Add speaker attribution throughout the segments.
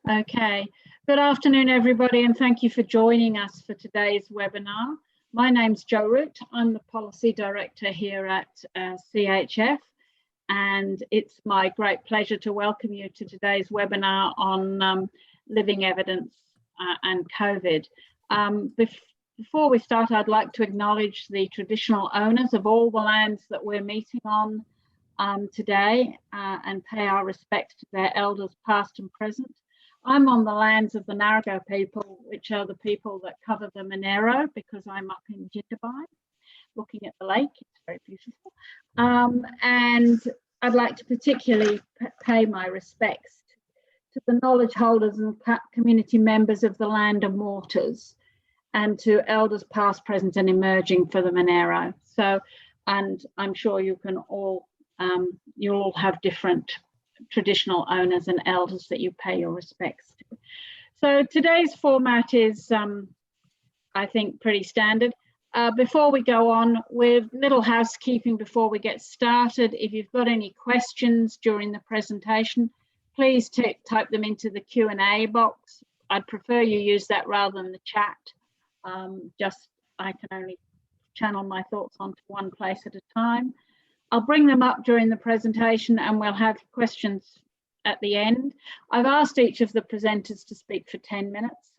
Speaker 1: Okay, good afternoon everybody, and thank you for joining us for today's webinar. My name's Jo Root. I'm the Policy Director here at CHF, and it's my great pleasure to welcome you to today's webinar on living evidence and COVID. Before we start, I'd like to acknowledge the traditional owners of all the lands that we're meeting on today and pay our respects to their elders past and present. I'm on the lands of the Narragansett people, which are the people that cover the Monero, because I'm up in Jindabyne looking at the lake. It's very beautiful. And I'd like to particularly pay my respects to the knowledge holders and community members of the land and waters, and to elders past, present and emerging for the Monero. So, and I'm sure you can all, you all have different traditional owners and elders that you pay your respects to. So today's format is, I think, pretty standard. Before we go on, with little housekeeping before we get started, if you've got any questions during the presentation, please type them into the Q&A box. I'd prefer you use that rather than the chat. I can only channel my thoughts onto one place at a time. I'll bring them up during the presentation and we'll have questions at the end. I've asked each of the presenters to speak for 10 minutes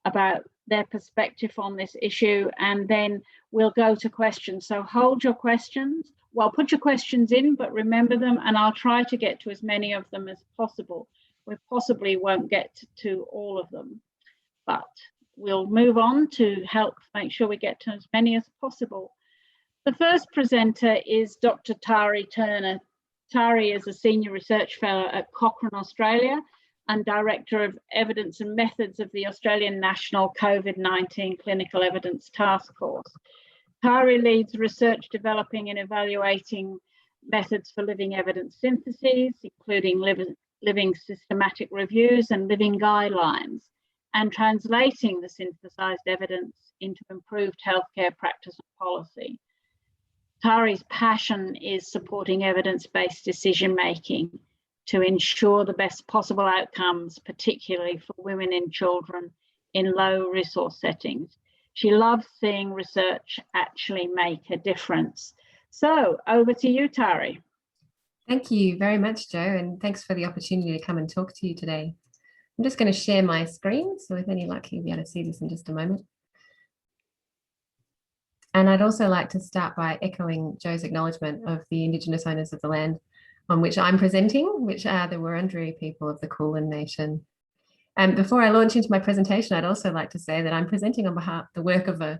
Speaker 1: about their perspective on this issue, and then we'll go to questions. So hold your questions. Well, put your questions in, but remember them, and I'll try to get to as many of them as possible. We possibly won't get to all of them, but we'll move on to help make sure we get to as many as possible. The first presenter is Dr. Tari Turner. Tari is a Senior Research Fellow at Cochrane, Australia, and Director of Evidence and Methods of the Australian National COVID-19 Clinical Evidence Taskforce. Tari leads research developing and evaluating methods for living evidence syntheses, including living systematic reviews and living guidelines, and translating the synthesized evidence into improved healthcare practice and policy. Tari's passion is supporting evidence-based decision-making to ensure the best possible outcomes, particularly for women and children in low resource settings. She loves seeing research actually make a difference. So over to you, Tari.
Speaker 2: Thank you very much, Jo, and thanks for the opportunity to come and talk to you today. I'm just going to share my screen, so with any luck, you'll be able to see this in just a moment. And I'd also like to start by echoing Jo's acknowledgement of the Indigenous owners of the land on which I'm presenting, which are the Wurundjeri people of the Kulin Nation. And before I launch into my presentation, I'd also like to say that I'm presenting on behalf of the work of a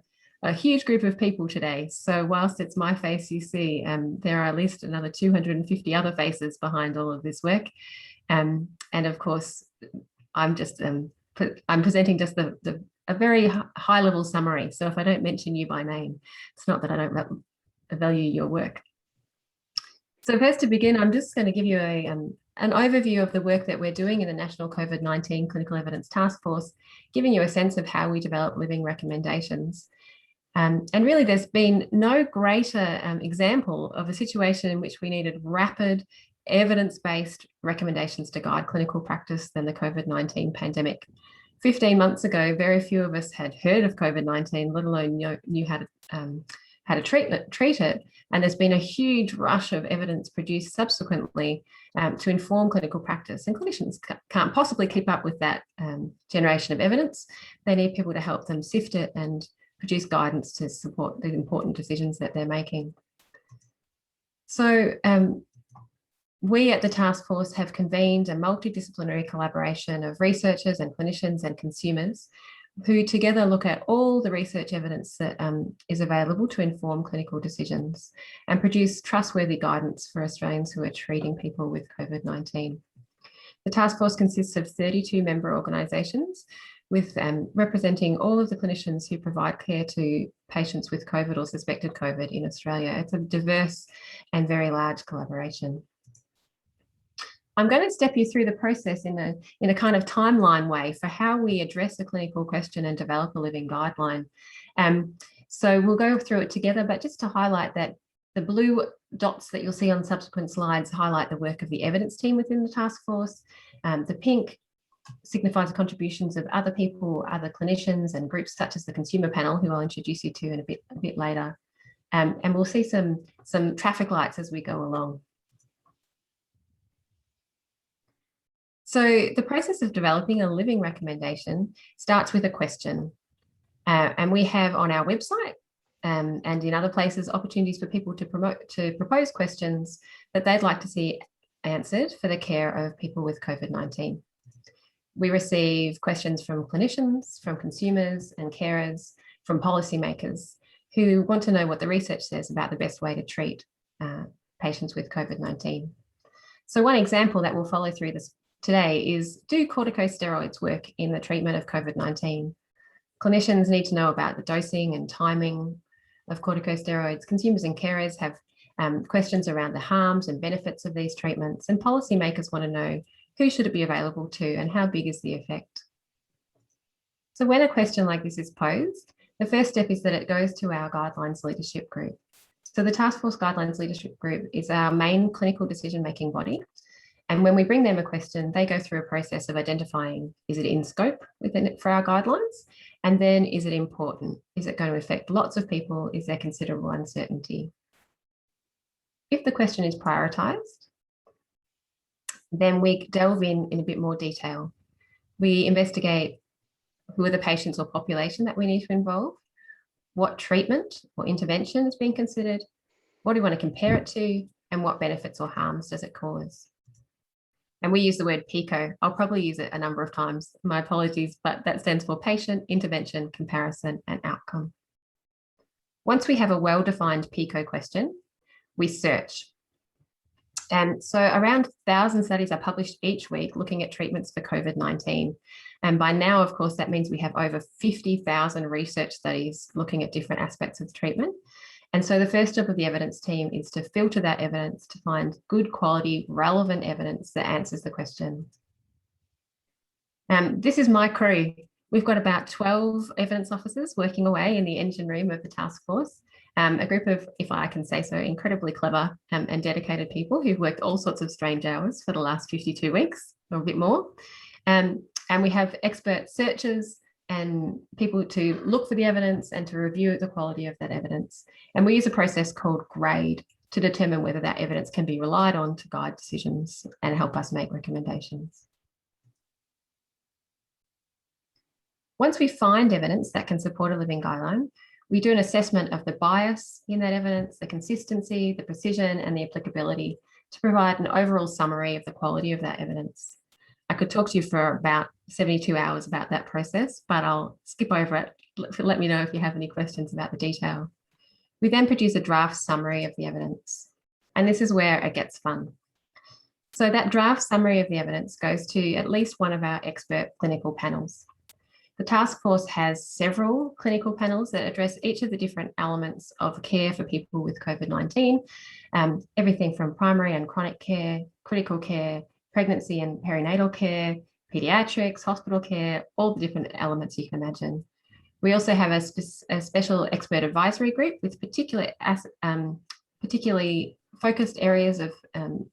Speaker 2: huge group of people today. So whilst it's my face you see, there are at least another 250 other faces behind all of this work. And of course, I'm presenting just a very high level summary. So if I don't mention you by name, it's not that I don't value your work. So first to begin, I'm just going to give you an overview of the work that we're doing in the National COVID-19 Clinical Evidence Taskforce, giving you a sense of how we develop living recommendations. And really there's been no greater example of a situation in which we needed rapid evidence-based recommendations to guide clinical practice than the COVID-19 pandemic. 15 months ago, very few of us had heard of COVID-19, let alone knew how to treat it. And there's been a huge rush of evidence produced subsequently to inform clinical practice. And clinicians can't possibly keep up with that generation of evidence. They need people to help them sift it and produce guidance to support the important decisions that they're making. So we at the task force have convened a multidisciplinary collaboration of researchers and clinicians and consumers who together look at all the research evidence that is available to inform clinical decisions and produce trustworthy guidance for Australians who are treating people with COVID-19. The task force consists of 32 member organisations with representing all of the clinicians who provide care to patients with COVID or suspected COVID in Australia. It's a diverse and very large collaboration. I'm going to step you through the process in a kind of timeline way for how we address a clinical question and develop a living guideline. So we'll go through it together, but just to highlight that the blue dots that you'll see on subsequent slides highlight the work of the evidence team within the task force. The pink signifies the contributions of other people, other clinicians and groups such as the consumer panel, who I'll introduce you to in a bit later. And we'll see some traffic lights as we go along. So the process of developing a living recommendation starts with a question. And we have on our website and in other places opportunities for people to propose questions that they'd like to see answered for the care of people with COVID-19. We receive questions from clinicians, from consumers and carers, from policymakers who want to know what the research says about the best way to treat patients with COVID-19. So one example that we'll follow through this today is, do corticosteroids work in the treatment of COVID-19? Clinicians need to know about the dosing and timing of corticosteroids. Consumers and carers have questions around the harms and benefits of these treatments, and policymakers want to know who should it be available to and how big is the effect. So when a question like this is posed, the first step is that it goes to our guidelines leadership group. So the Taskforce Guidelines Leadership Group is our main clinical decision-making body. And when we bring them a question, they go through a process of identifying, is it in scope within it for our guidelines? And then, is it important? Is it going to affect lots of people? Is there considerable uncertainty? If the question is prioritised, then we delve in a bit more detail. We investigate who are the patients or population that we need to involve, what treatment or intervention is being considered, what do we want to compare it to, and what benefits or harms does it cause? And we use the word PICO. I'll probably use it a number of times. My apologies, but that stands for patient, intervention, comparison, and outcome. Once we have a well-defined PICO question, we search. And so around 1,000 studies are published each week looking at treatments for COVID-19. And by now, of course, that means we have over 50,000 research studies looking at different aspects of the treatment. And so the first job of the evidence team is to filter that evidence to find good quality, relevant evidence that answers the question. This is my crew. We've got about 12 evidence officers working away in the engine room of the task force. A group of, if I can say so, incredibly clever and dedicated people who've worked all sorts of strange hours for the last 52 weeks or a bit more. And we have expert searchers and people to look for the evidence and to review the quality of that evidence. And we use a process called GRADE to determine whether that evidence can be relied on to guide decisions and help us make recommendations. Once we find evidence that can support a living guideline, we do an assessment of the bias in that evidence, the consistency, the precision, and the applicability to provide an overall summary of the quality of that evidence. I could talk to you for about 72 hours about that process, but I'll skip over it. Let me know if you have any questions about the detail. We then produce a draft summary of the evidence, and this is where it gets fun. So that draft summary of the evidence goes to at least one of our expert clinical panels. The task force has several clinical panels that address each of the different elements of care for people with COVID-19, everything from primary and chronic care, critical care, pregnancy and perinatal care, pediatrics, hospital care, all the different elements you can imagine. We also have a special expert advisory group with particularly focused areas of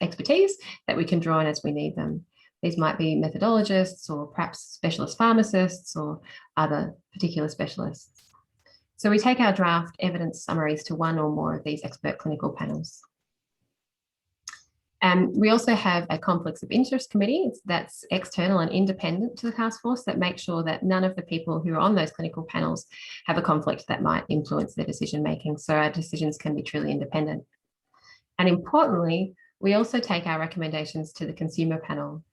Speaker 2: expertise that we can draw on as we need them. These might be methodologists or perhaps specialist pharmacists or other particular specialists. So we take our draft evidence summaries to one or more of these expert clinical panels. We also have a conflicts of interest committee that's external and independent to the task force that makes sure that none of the people who are on those clinical panels have a conflict that might influence their decision making, so our decisions can be truly independent. And importantly, we also take our recommendations to the consumer panel.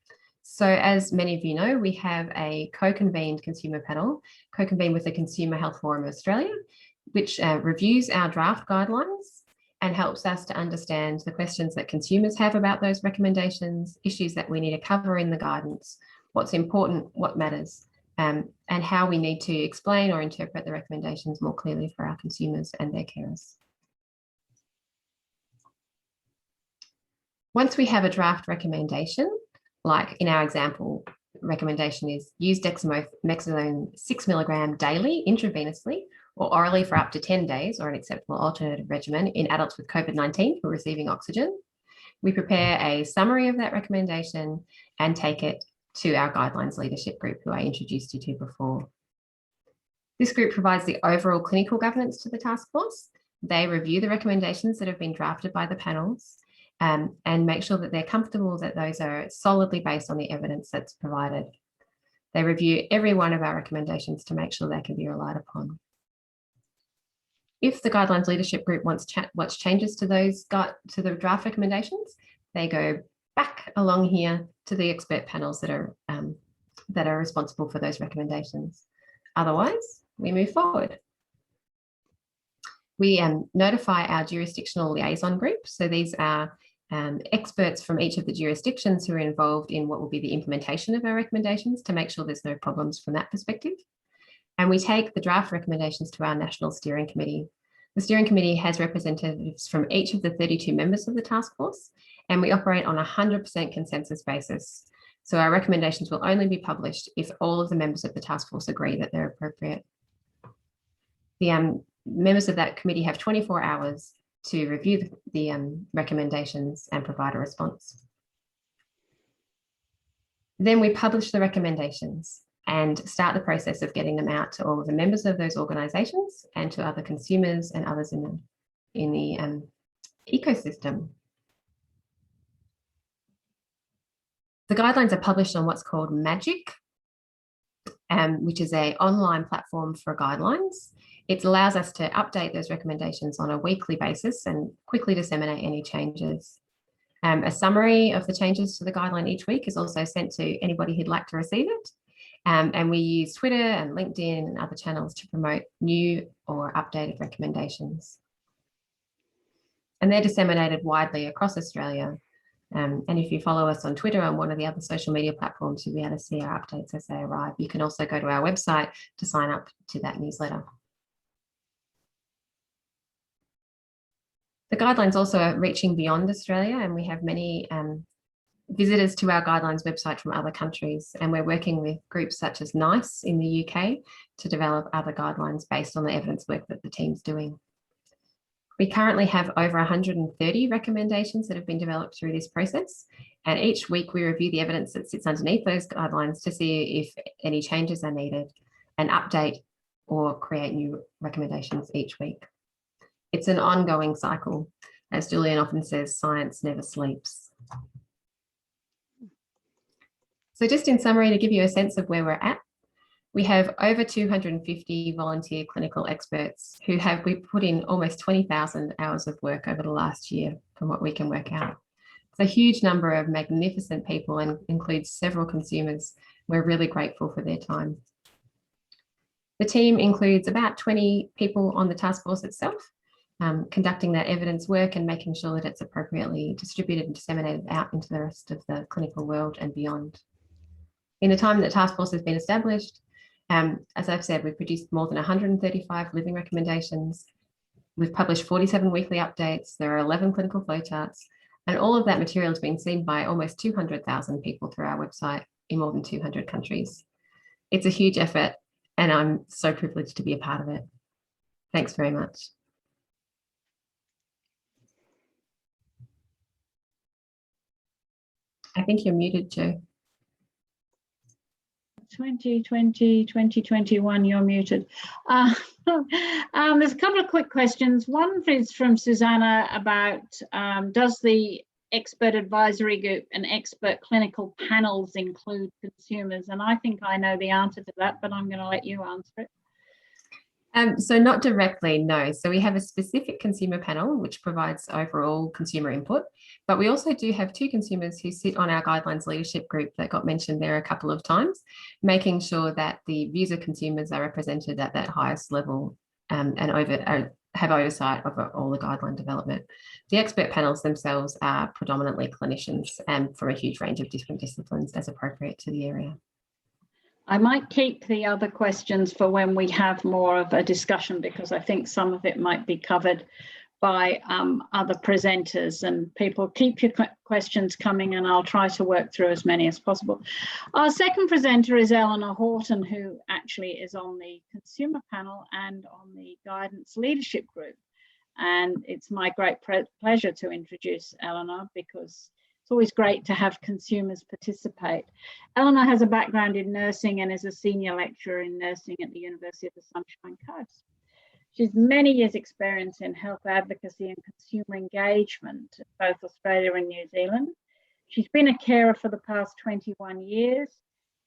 Speaker 2: So as many of you know, we have a co-convened consumer panel, co-convened with the Consumer Health Forum of Australia, which reviews our draft guidelines and helps us to understand the questions that consumers have about those recommendations, issues that we need to cover in the guidance, what's important, what matters, and how we need to explain or interpret the recommendations more clearly for our consumers and their carers. Once we have a draft recommendation, like in our example, recommendation is use dexamethasone 6 milligram daily intravenously or orally for up to 10 days or an acceptable alternative regimen in adults with COVID-19 who are receiving oxygen. We prepare a summary of that recommendation and take it to our guidelines leadership group, who I introduced you to before. This group provides the overall clinical governance to the task force. They review the recommendations that have been drafted by the panels and make sure that they're comfortable that those are solidly based on the evidence that's provided. They review every one of our recommendations to make sure they can be relied upon. If the guidelines leadership group wants changes to the draft recommendations, they go back along here to the expert panels that are responsible for those recommendations. Otherwise, we move forward. We notify our jurisdictional liaison group. So these are experts from each of the jurisdictions who are involved in what will be the implementation of our recommendations to make sure there's no problems from that perspective. And we take the draft recommendations to our National Steering Committee. The Steering Committee has representatives from each of the 32 members of the task force, and we operate on a 100% consensus basis. So our recommendations will only be published if all of the members of the task force agree that they're appropriate. The members of that committee have 24 hours to review the recommendations and provide a response. Then we publish the recommendations and start the process of getting them out to all of the members of those organisations and to other consumers and others in the ecosystem. The guidelines are published on what's called Magic, which is an online platform for guidelines. It allows us to update those recommendations on a weekly basis and quickly disseminate any changes. A summary of the changes to the guideline each week is also sent to anybody who'd like to receive it. And we use Twitter and LinkedIn and other channels to promote new or updated recommendations. And they're disseminated widely across Australia. And if you follow us on Twitter and one of the other social media platforms, you'll be able to see our updates as they arrive. You can also go to our website to sign up to that newsletter. The guidelines also are reaching beyond Australia, and we have many visitors to our guidelines website from other countries, and we're working with groups such as NICE in the UK to develop other guidelines based on the evidence work that the team's doing. We currently have over 130 recommendations that have been developed through this process, and each week we review the evidence that sits underneath those guidelines to see if any changes are needed and update or create new recommendations each week. It's an ongoing cycle. As Julian often says, science never sleeps. So just in summary, to give you a sense of where we're at, we have over 250 volunteer clinical experts we've put in almost 20,000 hours of work over the last year from what we can work out. It's a huge number of magnificent people and includes several consumers. We're really grateful for their time. The team includes about 20 people on the task force itself, conducting that evidence work and making sure that it's appropriately distributed and disseminated out into the rest of the clinical world and beyond. In the time that task force has been established, as I've said, we've produced more than 135 living recommendations. We've published 47 weekly updates. There are 11 clinical flowcharts, and all of that material has been seen by almost 200,000 people through our website in more than 200 countries. It's a huge effort, and I'm so privileged to be a part of it. Thanks very much. I think you're muted, Jo.
Speaker 1: 2020, 2021, you're muted. There's a couple of quick questions. One is from Susanna about does the expert advisory group and expert clinical panels include consumers? And I think I know the answer to that, but I'm going to let you answer it.
Speaker 2: So not directly, no. So we have a specific consumer panel which provides overall consumer input, but we also do have two consumers who sit on our guidelines leadership group that got mentioned there a couple of times, making sure that the views of consumers are represented at that highest level and have oversight of all the guideline development. The expert panels themselves are predominantly clinicians and from a huge range of different disciplines as appropriate to the area.
Speaker 1: I might keep the other questions for when we have more of a discussion, because I think some of it might be covered by other presenters, and people keep your questions coming and I'll try to work through as many as possible. Our second presenter is Eleanor Horton, who actually is on the consumer panel and on the guidance leadership group. And it's my great pleasure to introduce Eleanor, because it's It's always great to have consumers participate. Eleanor has a background in nursing and is a senior lecturer in nursing at the University of the Sunshine Coast. She's many years' experience in health advocacy and consumer engagement in both Australia and New Zealand. She's been a carer for the past 21 years.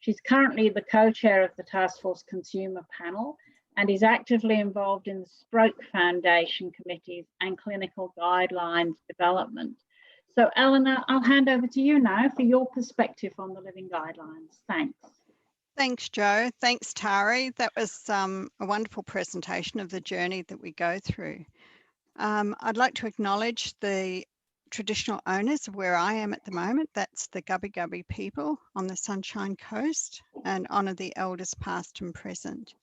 Speaker 1: She's currently the co-chair of the Taskforce Consumer Panel and is actively involved in the Stroke Foundation committees and clinical guidelines development. So Eleanor, I'll hand over to you now for your perspective on the living guidelines. Thanks.
Speaker 3: Thanks, Jo. Thanks, Tari. That was a wonderful presentation of the journey that we go through. I'd like to acknowledge the traditional owners of where I am at the moment. That's the Gubbi Gubbi people on the Sunshine Coast, and honour the elders past and present.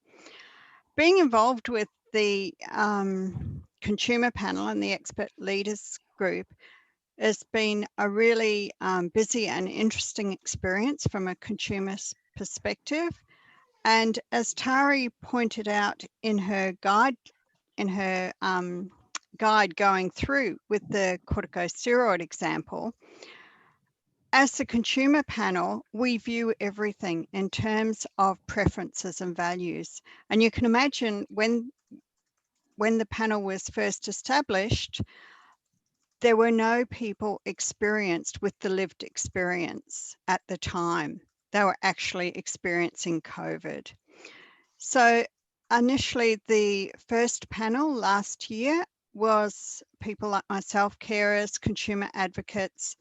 Speaker 3: Being involved with the consumer panel and the expert leaders group has been a really busy and interesting experience from a consumer's perspective. And as Tari pointed out in her guide, going through with the corticosteroid example, as the consumer panel, we view everything in terms of preferences and values. And you can imagine when the panel was first established, there were no people experienced with the lived experience at the time. They were actually experiencing COVID. So initially, the first panel last year was people like myself, carers, consumer advocates,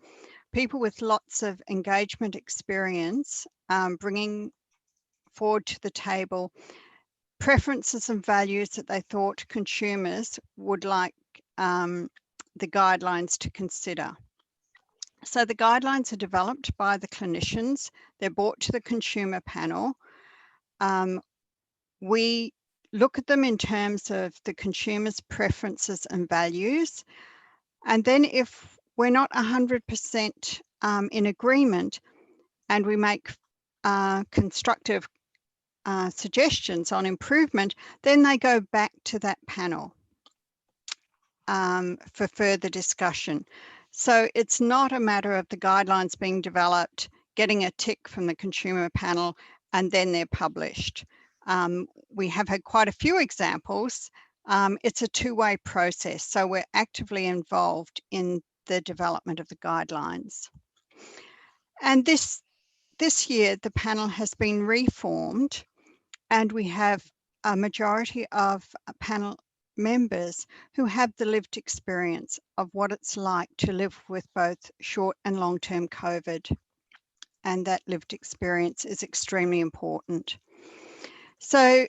Speaker 3: people with lots of engagement experience, bringing forward to the table preferences and values that they thought consumers would like the guidelines to consider. So the guidelines are developed by the clinicians. They're brought to the consumer panel. We look at them in terms of the consumer's preferences and values. And then if we're not 100% in agreement and we make constructive suggestions on improvement, then they go back to that panel for further discussion. So it's not a matter of the guidelines being developed, getting a tick from the consumer panel, and then they're published. We have had quite a few examples. It's a two-way process, so we're actively involved in the development of the guidelines. And this year, the panel has been reformed, and we have a majority of panel members who have the lived experience of what it's like to live with both short and long-term COVID. And that lived experience is extremely important. So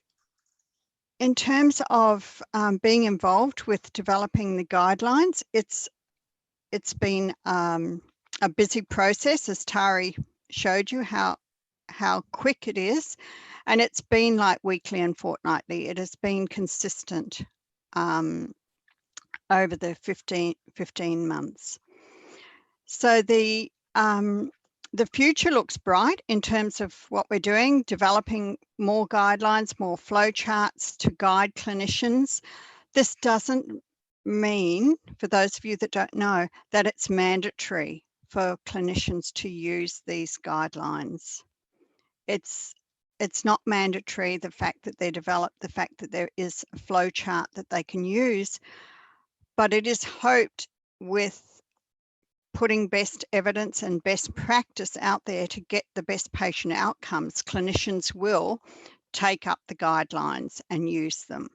Speaker 3: in terms of being involved with developing the guidelines, it's been a busy process, as Tari showed you how quick it is. And it's been like weekly and fortnightly. It has been consistent over the 15 months. So the future looks bright in terms of what we're doing, developing more guidelines, more flow charts to guide clinicians. This doesn't mean, for those of you that don't know, that it's mandatory for clinicians to use these guidelines. It's not mandatory, the fact that they're developed, the fact that there is a flow chart that they can use, but it is hoped with putting best evidence and best practice out there to get the best patient outcomes, clinicians will take up the guidelines and use them.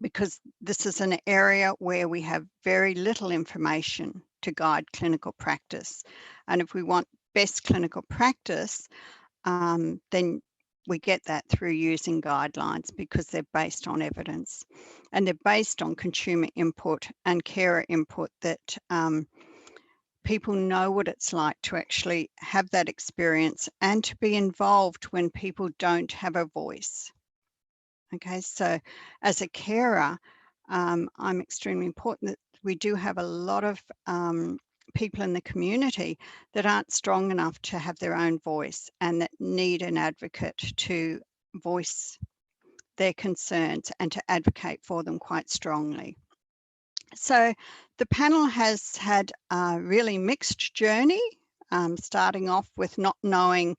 Speaker 3: Because this is an area where we have very little information to guide clinical practice. And if we want best clinical practice, then we get that through using guidelines because they're based on evidence and they're based on consumer input and carer input that people know what it's like to actually have that experience and to be involved when people don't have a voice. Okay, so as a carer, I'm extremely important that we do have a lot of people in the community that aren't strong enough to have their own voice and that need an advocate to voice their concerns and to advocate for them quite strongly. So the panel has had a really mixed journey, starting off with not knowing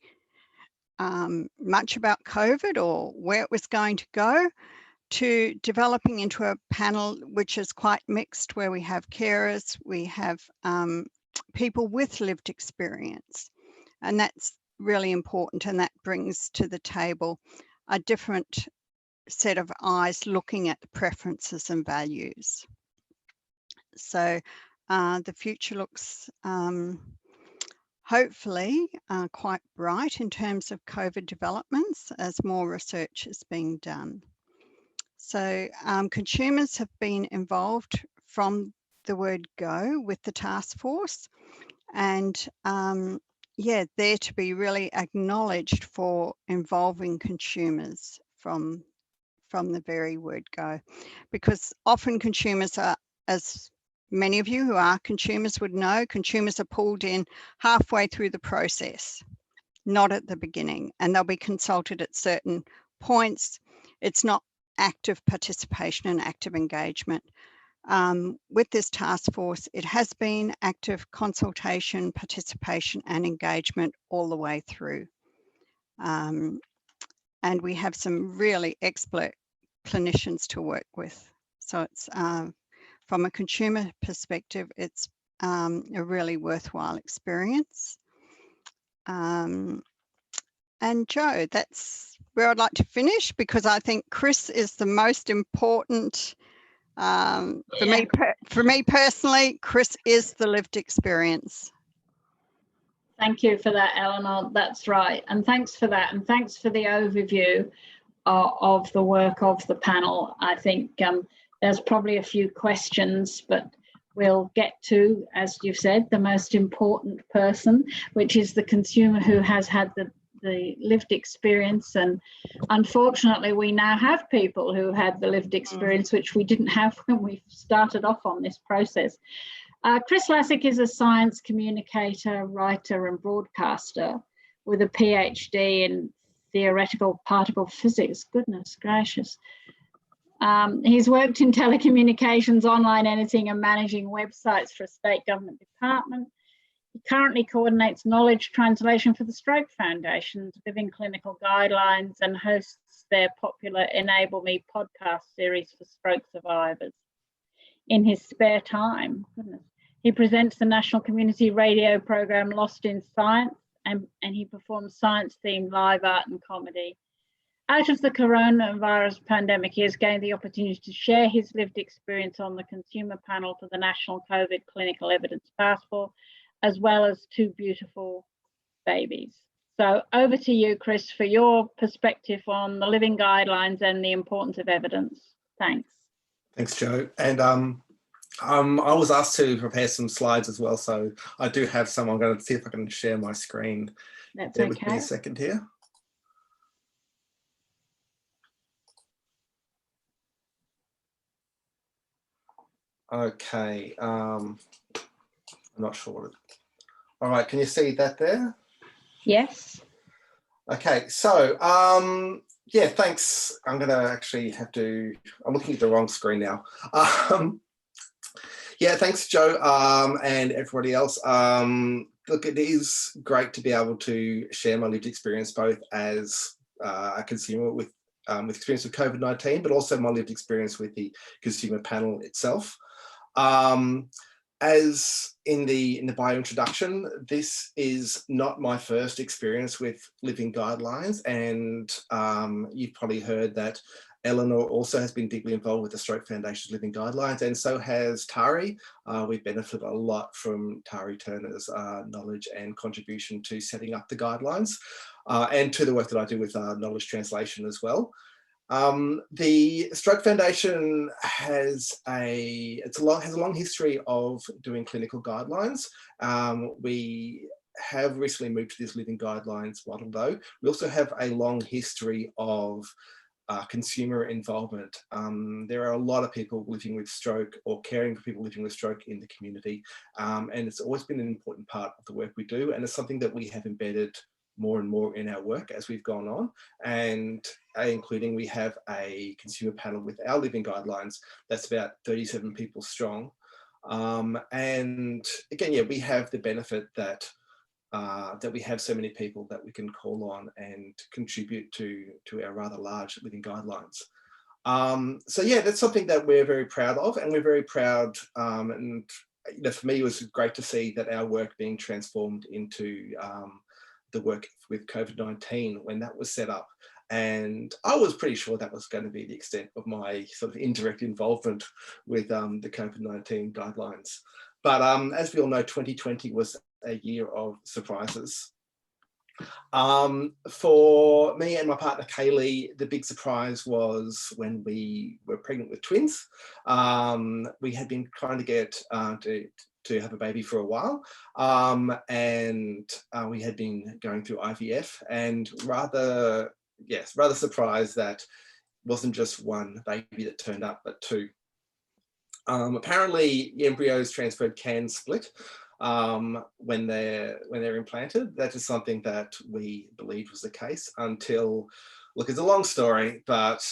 Speaker 3: much about COVID or where it was going to go, to developing into a panel which is quite mixed, where we have carers, we have people with lived experience, and that's really important, and that brings to the table a different set of eyes looking at the preferences and values. So the future looks hopefully quite bright in terms of COVID developments as more research is being done. So consumers have been involved from the word go with the task force, and yeah, they're to be really acknowledged for involving consumers from the very word go, because often consumers are, as many of you who are consumers would know, consumers are pulled in halfway through the process, not at the beginning, and they'll be consulted at certain points. It's not active participation and active engagement. With this task force, it has been active consultation, participation and engagement all the way through. And we have some really expert clinicians to work with. So it's from a consumer perspective, it's a really worthwhile experience. And Joe, that's where I'd like to finish, because I think Chris is the most important. For me personally, Chris is the lived experience.
Speaker 1: Thank you for that, Eleanor. That's right. And thanks for that. And thanks for the overview of the work of the panel. I think there's probably a few questions, but we'll get to, as you've said, the most important person, which is the consumer who has had the lived experience. And unfortunately, we now have people who had the lived experience, which we didn't have when we started off on this process. Chris Lassick is a science communicator, writer and broadcaster with a PhD in theoretical particle physics. Goodness gracious. He's worked in telecommunications, online editing and managing websites for a state government department. He currently coordinates knowledge translation for the Stroke Foundation's Living Clinical Guidelines and hosts their popular Enable Me podcast series for stroke survivors. In his spare time, goodness, he presents the national community radio program Lost in Science, and he performs science-themed live art and comedy. Out of the coronavirus pandemic, he has gained the opportunity to share his lived experience on the consumer panel for the National COVID Clinical Evidence Passport, as well as 2 beautiful babies. So over to you, Chris, for your perspective on the living guidelines and the importance of evidence. Thanks.
Speaker 4: Thanks, Joe. And I was asked to prepare some slides as well, so I do have some. I'm going to see if I can share my screen.
Speaker 1: That's
Speaker 4: Bear
Speaker 1: okay.
Speaker 4: with me a second here. Okay. I'm not sure what it. All right, can you see that there?
Speaker 1: Yes.
Speaker 4: Okay, so yeah, thanks. I'm going to actually have to, I'm looking at the wrong screen now. Yeah, thanks, Joe, and everybody else. Look, it is great to be able to share my lived experience, both as a consumer with experience with COVID-19, but also my lived experience with the consumer panel itself. As in the bio introduction, this is not my first experience with living guidelines, and you've probably heard that Eleanor also has been deeply involved with the Stroke Foundation's living guidelines, and so has Tari. We benefit a lot from Tari Turner's knowledge and contribution to setting up the guidelines, and to the work that I do with knowledge translation as well. The Stroke Foundation has a long history of doing clinical guidelines. We have recently moved to this living guidelines model, though. We also have a long history of consumer involvement. There are a lot of people living with stroke or caring for people living with stroke in the community, and it's always been an important part of the work we do, and it's something that we have embedded more and more in our work as we've gone on, and including we have a consumer panel with our living guidelines that's about 37 people strong. And again, yeah, we have the benefit that that we have so many people that we can call on and contribute to our rather large living guidelines. So yeah, that's something that we're very proud of, and we're very proud. And you know, for me, it was great to see that our work being transformed into the work with COVID-19 when that was set up. And I was pretty sure that was going to be the extent of my sort of indirect involvement with the COVID-19 guidelines. But as we all know, 2020 was a year of surprises. For me and my partner Kaylee, the big surprise was when we were pregnant with twins. We had been trying to get to have a baby for a while, and we had been going through IVF, and rather surprised that it wasn't just one baby that turned up, but two. Apparently, embryos transferred can split when they're implanted. That is something that we believed was the case until, look, it's a long story, but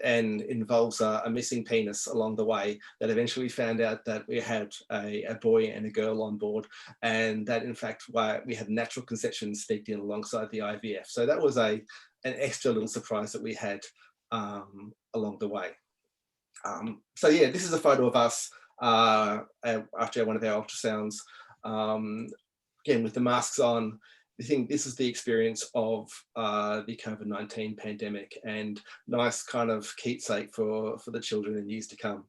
Speaker 4: and involves a missing penis along the way, that eventually found out that we had a boy and a girl on board, and that in fact we had natural conception sneaked in alongside the IVF. So that was an extra little surprise that we had along the way. So yeah, this is a photo of us after one of our ultrasounds, again with the masks on. I think this is the experience of the COVID-19 pandemic, and nice kind of keepsake for the children in years to come.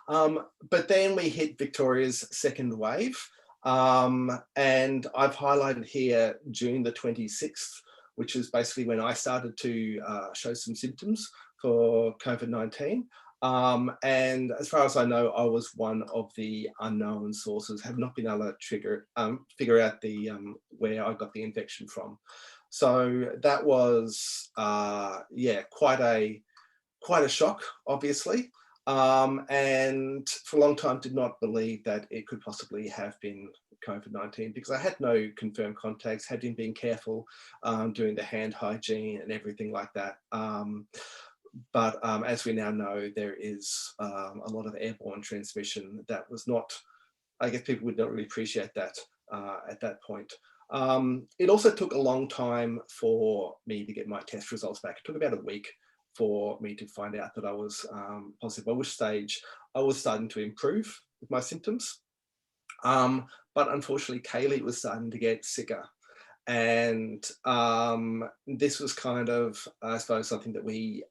Speaker 4: But then we hit Victoria's second wave, and I've highlighted here June the 26th, which is basically when I started to show some symptoms for COVID-19. And as far as I know, I was one of the unknown sources, have not been able to figure out the where I got the infection from. So that was quite a shock, obviously. And for a long time did not believe that it could possibly have been COVID-19, because I had no confirmed contacts, had been being careful, doing the hand hygiene and everything like that. But as we now know, there is a lot of airborne transmission that was not, I guess people would not really appreciate that at that point. It also took a long time for me to get my test results back. It took about a week for me to find out that I was positive, by which stage I was starting to improve with my symptoms. But unfortunately, Kaylee was starting to get sicker. And this was kind of, I suppose, something that we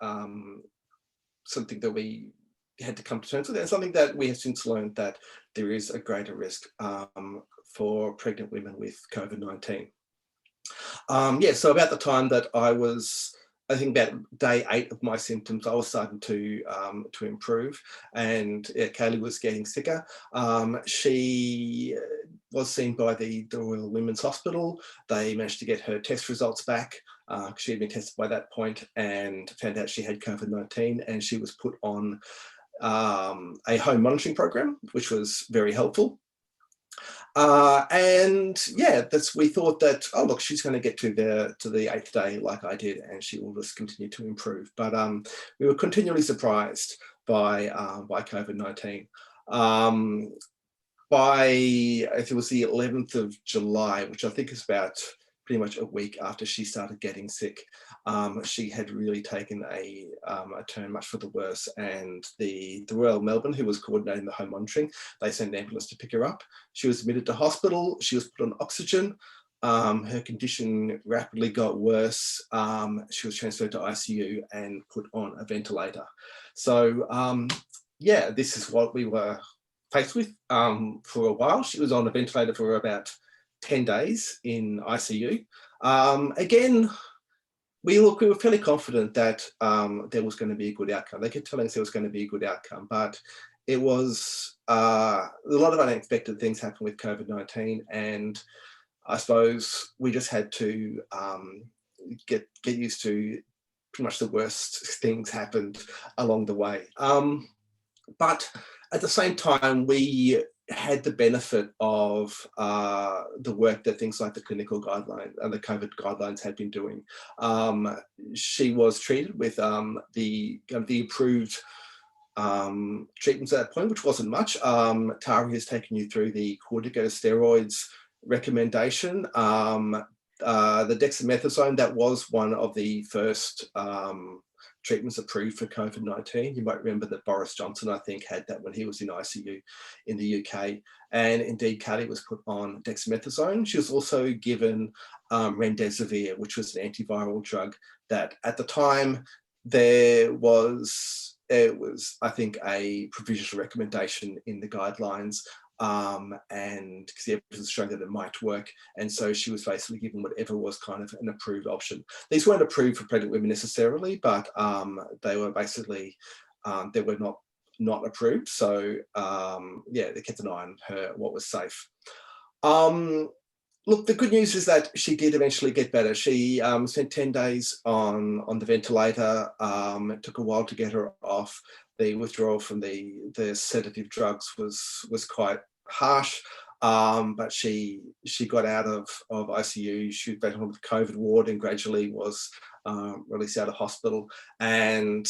Speaker 4: had to come to terms with, and something that we have since learned, that there is a greater risk for pregnant women with COVID-19. So about the time that I was, I think about day 8 of my symptoms, I was starting to improve, and Kaylee was getting sicker. She was seen by the Royal Women's Hospital. They managed to get her test results back. She had been tested by that point and found out she had COVID-19, and she was put on a home monitoring program, which was very helpful. And yeah, we thought that, oh look, she's going to get to the 8th day like I did, and she will just continue to improve. But we were continually surprised by COVID-19. By, it was the 11th of July, which I think is about pretty much a week after she started getting sick, she had really taken a turn much for the worse, and the Royal Melbourne, who was coordinating the home monitoring, they sent an ambulance to pick her up. She was admitted to hospital. She was put on oxygen. Her condition rapidly got worse. She was transferred to ICU and put on a ventilator. So yeah, this is what we were faced with for a while. She was on a ventilator for about 10 days in ICU. Again, we were fairly confident that there was going to be a good outcome. They kept telling us there was going to be a good outcome, but it was a lot of unexpected things happened with COVID-19, and I suppose we just had to get used to pretty much the worst things happened along the way. But at the same time, we had the benefit of the work that things like the clinical guidelines and the COVID guidelines had been doing. She was treated with the approved treatments at that point, which wasn't much. Tari has taken you through the corticosteroids recommendation. The dexamethasone, that was one of the first treatments approved for COVID-19. You might remember that Boris Johnson, I think, had that when he was in ICU in the UK. And indeed, Kali was put on dexamethasone. She was also given remdesivir, which was an antiviral drug that at the time it was, I think, a provisional recommendation in the guidelines. And because the evidence showed that it might work, and so she was basically given whatever was kind of an approved option. These weren't approved for pregnant women necessarily, but they were basically they were not approved. So yeah, they kept an eye on her, what was safe. Look, the good news is that she did eventually get better. She spent 10 days on the ventilator. It took a while to get her off. The withdrawal from the sedative drugs was quite harsh, but she got out of ICU. She was back on the COVID ward and gradually was released out of hospital. And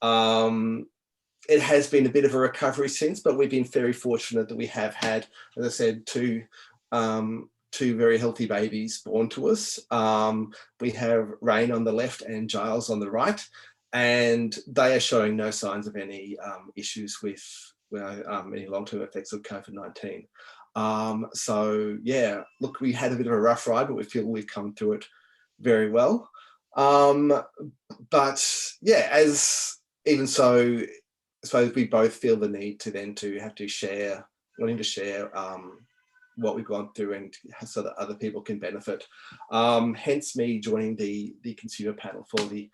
Speaker 4: it has been a bit of a recovery since, but we've been very fortunate that we have had, as I said, two very healthy babies born to us. We have Rain on the left and Giles on the right, and they are showing no signs of any issues with any long-term effects of COVID-19. So yeah, look, we had a bit of a rough ride, but we feel we've come through it very well. But yeah, even so, I suppose we both feel the need to then wanting to share what we've gone through, and so that other people can benefit. Hence me joining the consumer panel for the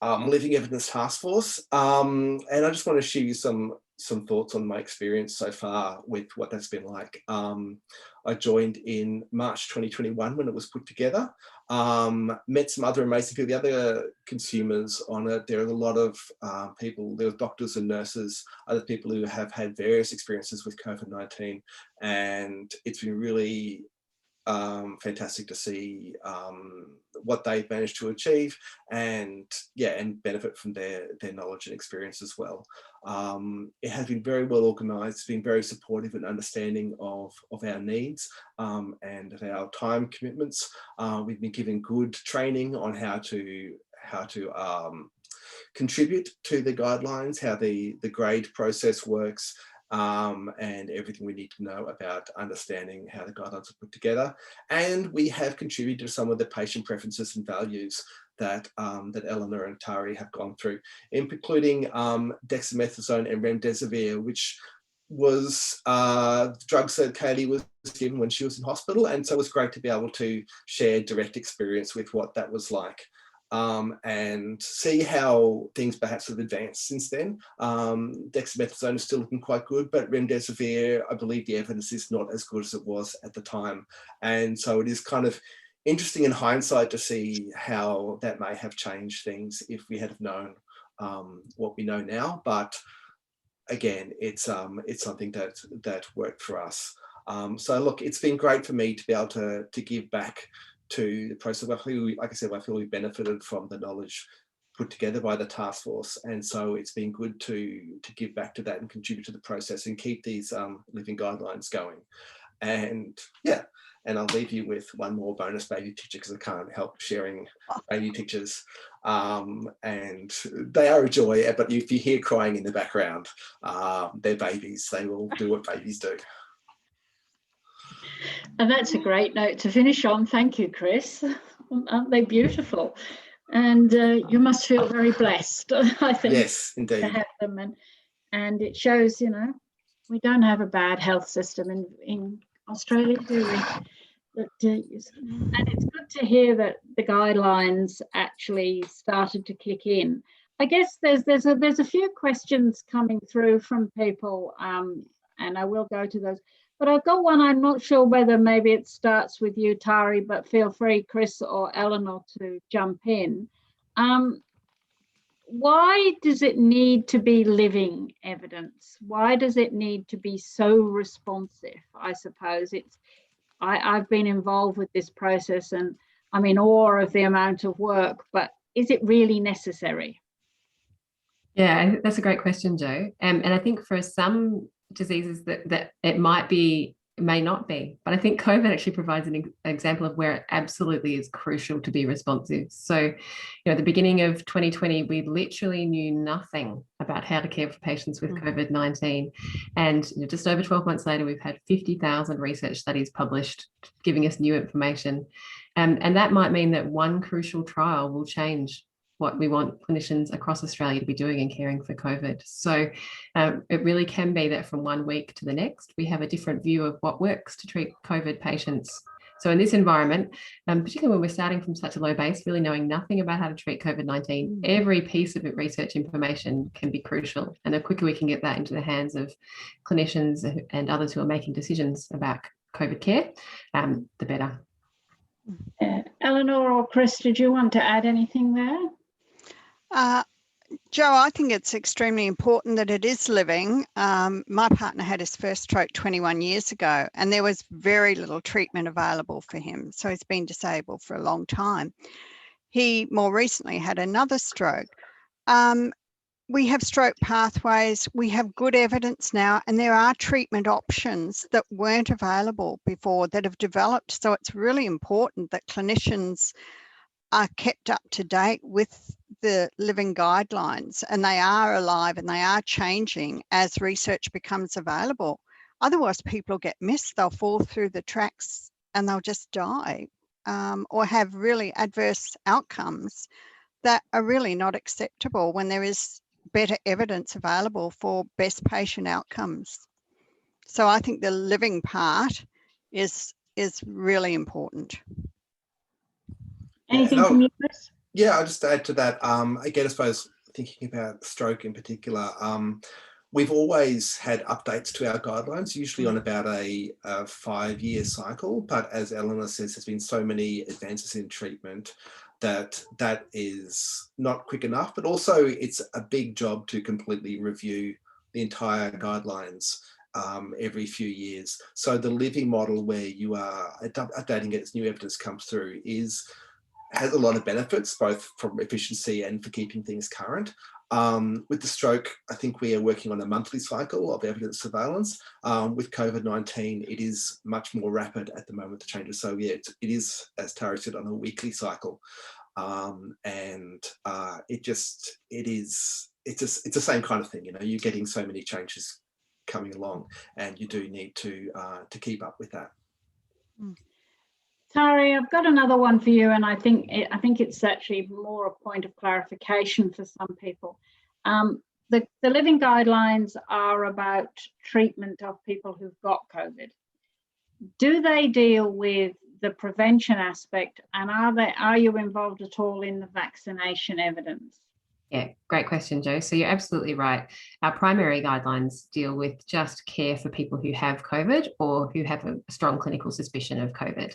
Speaker 4: Living Evidence Taskforce. And I just want to share you some thoughts on my experience so far with what that's been like. I joined in March 2021 when it was put together. Met some other amazing people, the other consumers on it. There are a lot of people, there were doctors and nurses, other people who have had various experiences with COVID-19. And it's been really fantastic to see what they've managed to achieve, and benefit from their knowledge and experience as well. It has been very well organised, been very supportive and understanding of our needs and of our time commitments. We've been given good training on how to contribute to the guidelines, how the grade process works, and everything we need to know about understanding how the guidelines are put together. And we have contributed to some of the patient preferences and values that Eleanor and Tari have gone through, including dexamethasone and remdesivir, which was drugs that Kaylee was given when she was in hospital. And so it was great to be able to share direct experience with what that was like. And see how things perhaps have advanced since then. Dexamethasone is still looking quite good, but remdesivir, I believe the evidence is not as good as it was at the time. And so it is kind of interesting in hindsight to see how that may have changed things if we had have known what we know now. But again, it's something that worked for us. So look, it's been great for me to be able to give back to the process. Like I said, I feel we benefited from the knowledge put together by the task force, and so it's been good to give back to that and contribute to the process and keep these living guidelines going. And yeah, and I'll leave you with one more bonus baby picture because I can't help sharing baby pictures. And they are a joy, but if you hear crying in the background, they're babies. They will do what babies do.
Speaker 1: And that's a great note to finish on. Thank you, Chris. Aren't they beautiful? And you must feel very blessed, I think.
Speaker 4: Yes, indeed.
Speaker 1: To have them. And it shows, you know, we don't have a bad health system in Australia, do we? But, and it's good to hear that the guidelines actually started to kick in. I guess there's a few questions coming through from people, and I will go to those. But I've got one. I'm not sure whether maybe it starts with you, Tari, but feel free, Chris or Eleanor, to jump in. why does it need to be living evidence? Why does it need to be so responsive? I suppose I've been involved with this process and I'm in awe of the amount of work, but is it really necessary?
Speaker 2: Yeah, that's a great question, Jo. And I think for some diseases that it might be, it may not be, but I think COVID actually provides an example of where it absolutely is crucial to be responsive. So, at the beginning of 2020, we literally knew nothing about how to care for patients with COVID-19. And just over 12 months later, we've had 50,000 research studies published, giving us new information. And that might mean that one crucial trial will change what we want clinicians across Australia to be doing in caring for COVID. So it really can be that from one week to the next, we have a different view of what works to treat COVID patients. So in this environment, particularly when we're starting from such a low base, really knowing nothing about how to treat COVID-19, every piece of research information can be crucial. And the quicker we can get that into the hands of clinicians and others who are making decisions about COVID care, the better.
Speaker 1: Eleanor or Chris, did you want to add anything there?
Speaker 3: Jo, I think it's extremely important that it is living. My partner had his first stroke 21 years ago, and there was very little treatment available for him. So he's been disabled for a long time. He more recently had another stroke. We have stroke pathways, we have good evidence now, and there are treatment options that weren't available before that have developed. So it's really important that clinicians are kept up to date with the living guidelines, and they are alive and they are changing as research becomes available. Otherwise, people get missed, they'll fall through the tracks and they'll just die or have really adverse outcomes that are really not acceptable when there is better evidence available for best patient outcomes. So I think the living part is really important.
Speaker 1: Anything from you, Chris?
Speaker 4: Yeah, I'll just add to that. Again, I suppose thinking about stroke in particular, we've always had updates to our guidelines, usually on about a 5-year cycle. But as Eleanor says, there's been so many advances in treatment that is not quick enough, but also it's a big job to completely review the entire guidelines every few years. So the living model where you are updating it as new evidence comes through has a lot of benefits, both from efficiency and for keeping things current. With the stroke, I think we are working on a monthly cycle of evidence surveillance. With COVID-19, it is much more rapid at the moment, the changes. So yeah, it is, as Tari said, on a weekly cycle. It's the same kind of thing, you're getting so many changes coming along, and you do need to keep up with that.
Speaker 1: Tari, I've got another one for you, and I think it's actually more a point of clarification for some people. The living guidelines are about treatment of people who've got COVID. Do they deal with the prevention aspect, and are you involved at all in the vaccination evidence?
Speaker 2: Yeah, great question, Jo. So you're absolutely right. Our primary guidelines deal with just care for people who have COVID or who have a strong clinical suspicion of COVID.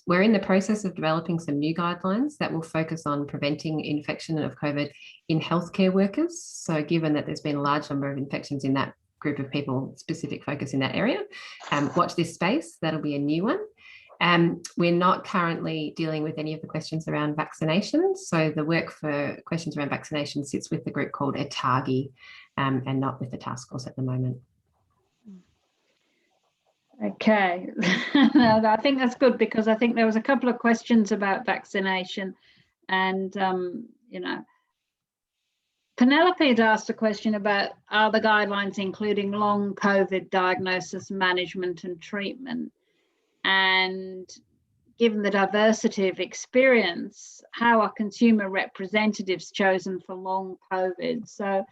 Speaker 2: We're in the process of developing some new guidelines that will focus on preventing infection of COVID in healthcare workers. So given that there's been a large number of infections in that group of people, specific focus in that area, watch this space. That'll be a new one. We're not currently dealing with any of the questions around vaccinations. So the work for questions around vaccination sits with the group called ETAGI and not with the Taskforce at the moment.
Speaker 1: Okay, I think that's good, because I think there was a couple of questions about vaccination, and Penelope had asked a question about, are the guidelines including long COVID diagnosis, management and treatment? And given the diversity of experience, how are consumer representatives chosen for long COVID? So